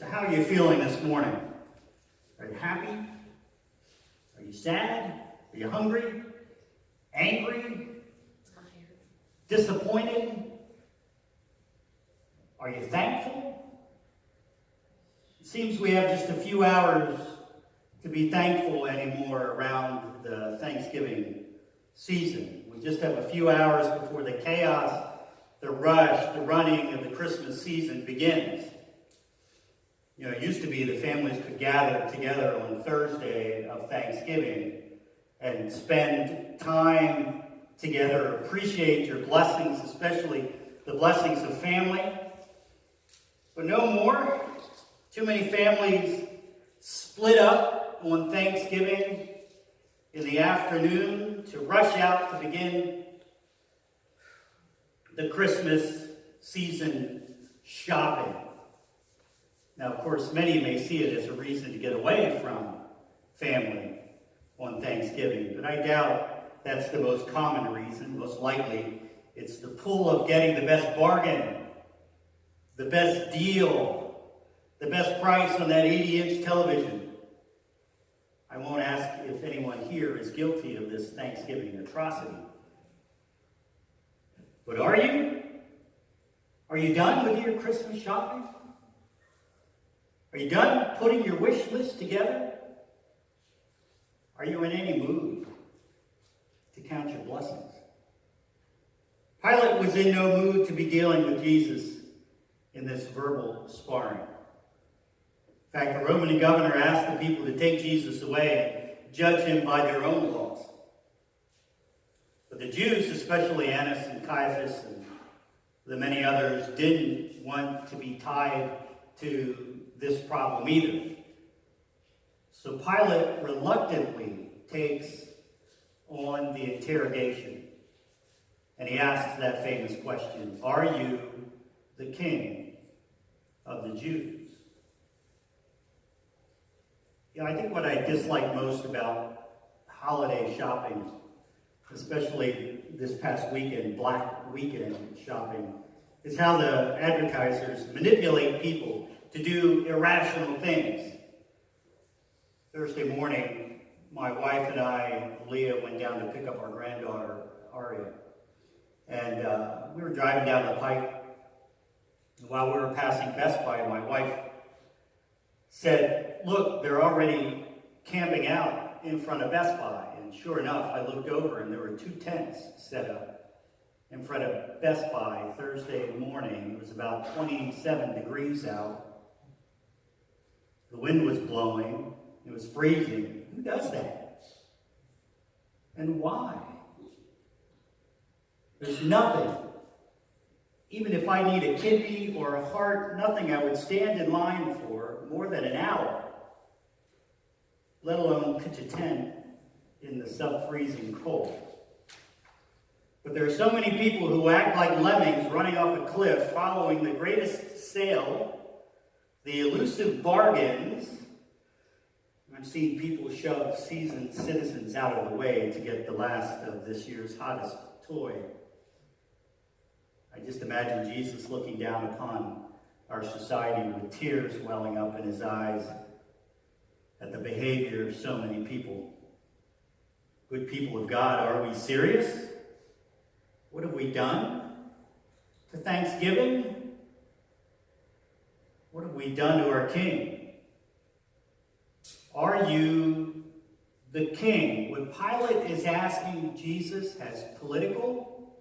So how are you feeling this morning? Are you happy? Are you sad? Are you hungry? Angry? Disappointed? Are you thankful? It seems we have just a few hours to be thankful anymore around the Thanksgiving season. We just have a few hours before the chaos, the rush, the running of the Christmas season begins. You know, it used to be that families could gather together on Thursday of Thanksgiving and spend time together, appreciate your blessings, especially the blessings of family. But no more. Too many families split up on Thanksgiving in the afternoon to rush out to begin the Christmas season shopping. Now, of course, many may see it as a reason to get away from family on Thanksgiving, but I doubt that's the most common reason. Most likely, it's the pull of getting the best bargain, the best deal, the best price on that 80-inch television. I won't ask if anyone here is guilty of this Thanksgiving atrocity. But are you? Are you done with your Christmas shopping? Are you done putting your wish list together? Are you in any mood to count your blessings? Pilate was in no mood to be dealing with Jesus in this verbal sparring. In fact, the Roman governor asked the people to take Jesus away and judge him by their own laws. But the Jews, especially Annas and Caiaphas and the many others, didn't want to be tied to this problem either. So Pilate reluctantly takes on the interrogation. And he asks that famous question, "Are you the king of the Jews?" You know, I think what I dislike most about holiday shopping, especially this past weekend, Black Weekend shopping, is how the advertisers manipulate people to do irrational things. Thursday morning, my wife and I, Leah, went down to pick up our granddaughter, Aria. And we were driving down the pike. And while we were passing Best Buy, my wife said, "Look, they're already camping out in front of Best Buy." And sure enough, I looked over and there were 2 tents set up in front of Best Buy Thursday morning. It was about 27 degrees out. The wind was blowing. It was freezing. Who does that? And why? There's nothing. Even if I need a kidney or a heart, nothing I would stand in line for more than an hour, let alone pitch a tent in the sub-freezing cold. But there are so many people who act like lemmings running off a cliff following the greatest sale, the elusive bargains. I've seen people shove seasoned citizens out of the way to get the last of this year's hottest toy. I just imagine Jesus looking down upon our society with tears welling up in his eyes at the behavior of so many people. Good people of God, are we serious? What have we done to Thanksgiving? What have we done to our King? Are you the king? What Pilate is asking Jesus has political,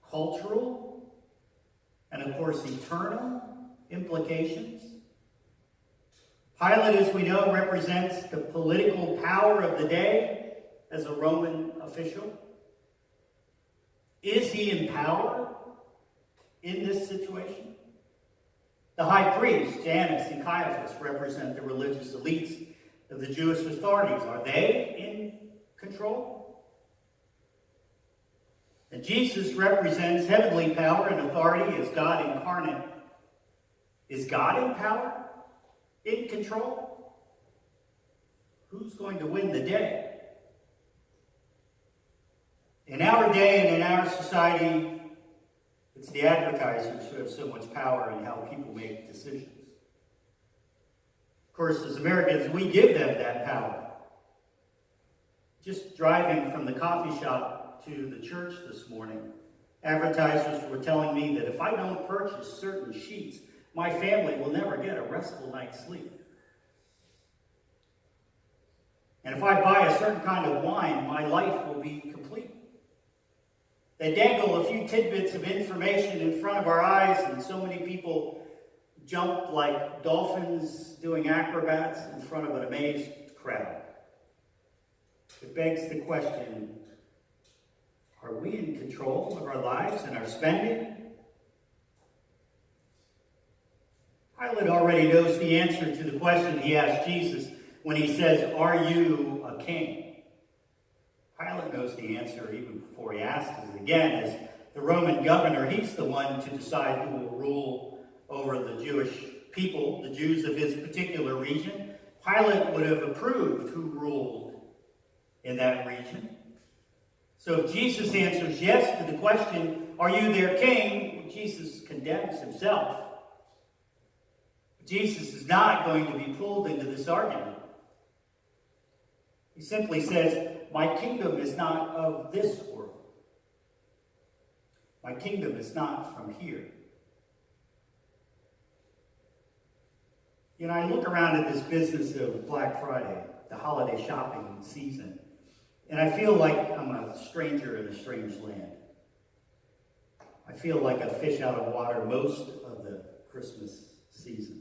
cultural, and of course eternal implications. Pilate, as we know, represents the political power of the day as a Roman official. Is he in power in this situation? The high priest, Annas and Caiaphas, represent the religious elites of the Jewish authorities. Are they in control? And Jesus represents heavenly power and authority as God incarnate. Is God in power? In control? Who's going to win the day? In our day and in our society, it's the advertisers who have so much power in how people make decisions. Of course, as Americans, we give them that power. Just driving from the coffee shop to the church this morning, advertisers were telling me that if I don't purchase certain sheets, my family will never get a restful night's sleep. And if I buy a certain kind of wine, my life will be complete. They dangle a few tidbits of information in front of our eyes, and so many people jump like dolphins doing acrobats in front of an amazed crowd. It begs the question, are we in control of our lives and our spending? Pilate already knows the answer to the question he asked Jesus when he says, "Are you a king?" Pilate knows the answer even before he asks it. Again, as the Roman governor, he's the one to decide who will rule over the Jewish people, the Jews of his particular region. Pilate would have approved who ruled in that region. So if Jesus answers yes to the question, "Are you their king?" Jesus condemns himself. Jesus is not going to be pulled into this argument. He simply says, "My kingdom is not of this world. My kingdom is not from here." You know, I look around at this business of Black Friday, the holiday shopping season, and I feel like I'm a stranger in a strange land. I feel like a fish out of water most of the Christmas season.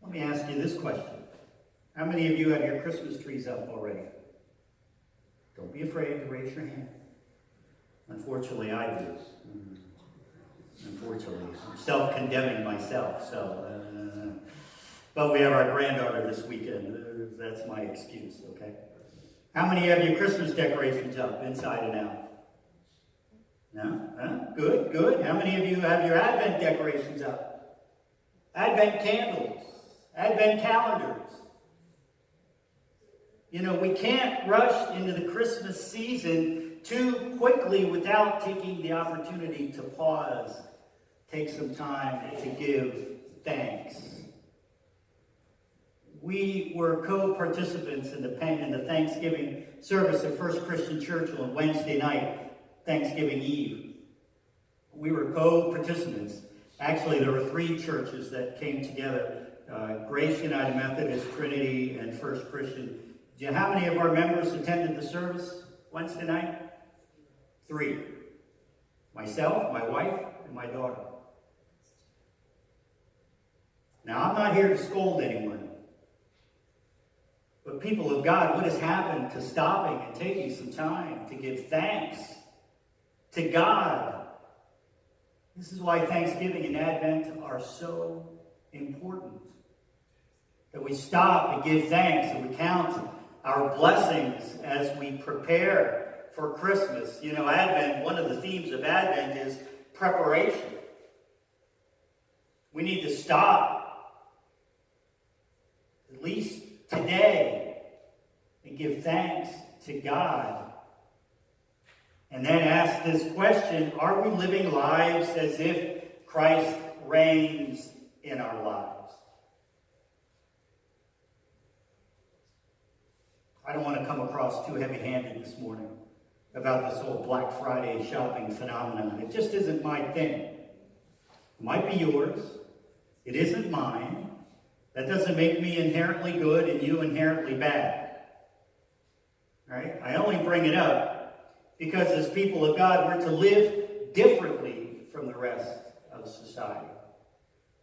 Let me ask you this question. How many of you have your Christmas trees up already? Don't be afraid to raise your hand. Unfortunately, I do. Unfortunately, I'm self-condemning myself. But we have our granddaughter this weekend. That's my excuse, okay? How many have your Christmas decorations up, inside and out? No? Huh? Good, good. How many of you have your Advent decorations up? Advent candles, Advent calendars. You know, we can't rush into the Christmas season too quickly without taking the opportunity to pause, take some time to give thanks. We were co-participants in the Thanksgiving service at First Christian Church on Wednesday night, Thanksgiving Eve. We were co-participants. Actually, there were 3 churches that came together, Grace United Methodist, Trinity, and First Christian. Do you know how many of our members attended the service Wednesday night? 3. Myself, my wife, and my daughter. Now, I'm not here to scold anyone. But people of God, what has happened to stopping and taking some time to give thanks to God? This is why Thanksgiving and Advent are so important. That we stop and give thanks and we count our blessings as we prepare for Christmas. You know, Advent, one of the themes of Advent is preparation. We need to stop, at least today, and give thanks to God. And then ask this question, are we living lives as if Christ reigns in our lives? I don't want to come across too heavy-handed this morning about this whole Black Friday shopping phenomenon. It just isn't my thing. It might be yours. It isn't mine. That doesn't make me inherently good and you inherently bad. All right? I only bring it up because as people of God, we're to live differently from the rest of society.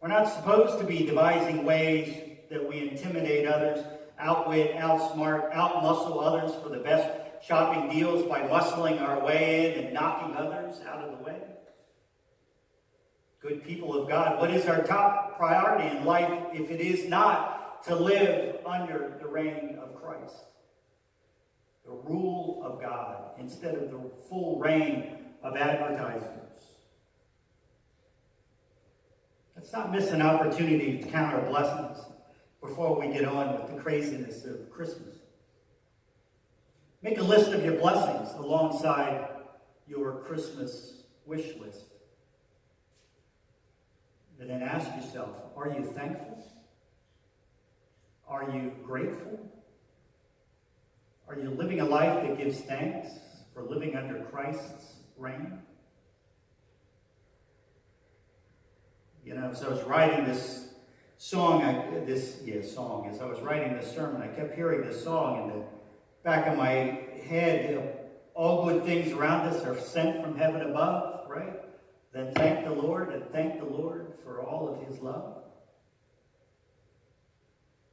We're not supposed to be devising ways that we intimidate others, outwit, outsmart, outmuscle others for the best shopping deals by muscling our way in and knocking others out of the way. Good people of God, what is our top priority in life if it is not to live under the reign of Christ? The rule of God instead of the full reign of advertisers. Let's not miss an opportunity to count our blessings before we get on with the craziness of Christmas. Make a list of your blessings alongside your Christmas wish list. And then ask yourself, are you thankful? Are you grateful? Are you living a life that gives thanks for living under Christ's reign? You know, as I was writing this song, as I was writing this sermon, I kept hearing this song in the back of my head. All good things around us are sent from heaven above, right? Then thank the Lord and thank the Lord for all of his love.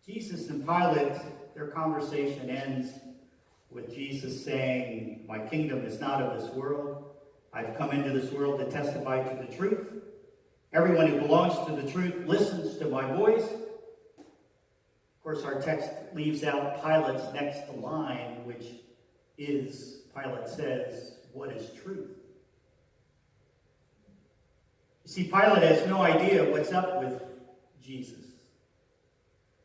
Jesus and Pilate, their conversation ends with Jesus saying, "My kingdom is not of this world. I've come into this world to testify to the truth. Everyone who belongs to the truth listens to my voice." Of course, our text leaves out Pilate's next line, which is, Pilate says, "What is truth?" You see, Pilate has no idea what's up with Jesus.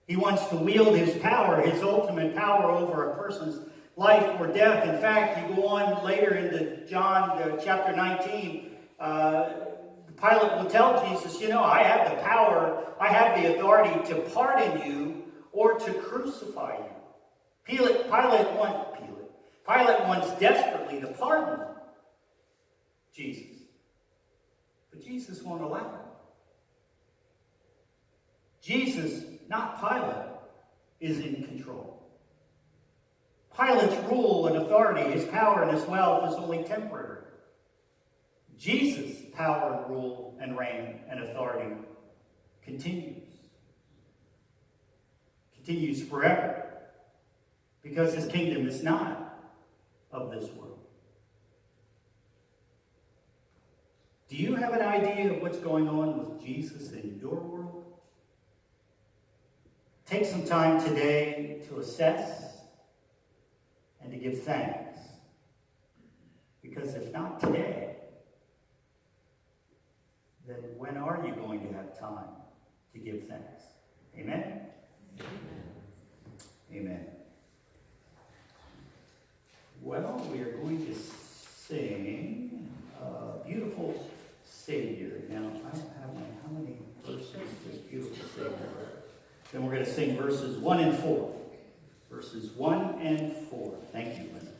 He wants to wield his power, his ultimate power over a person's life or death. In fact, you go on later into John chapter 19, Pilate will tell Jesus, you know, I have the power, I have the authority to pardon you or to crucify you. Pilate wants desperately to pardon Jesus. But Jesus won't allow it. Jesus, not Pilate, is in control. Pilate's rule and authority, his power and his wealth is only temporary. Jesus' power, rule, and reign and authority continues. Continues forever. Because his kingdom is not of this world. Do you have an idea of what's going on with Jesus in your world? Take some time today to assess and to give thanks. Because if not today, then when are you going to have time to give thanks? Amen? Amen. Well, we are going to sing Beautiful Savior. Now, I don't have how many verses does Beautiful Savior? Then we're going to sing verses 1 and 4. Verses 1 and 4. Thank you, Linda.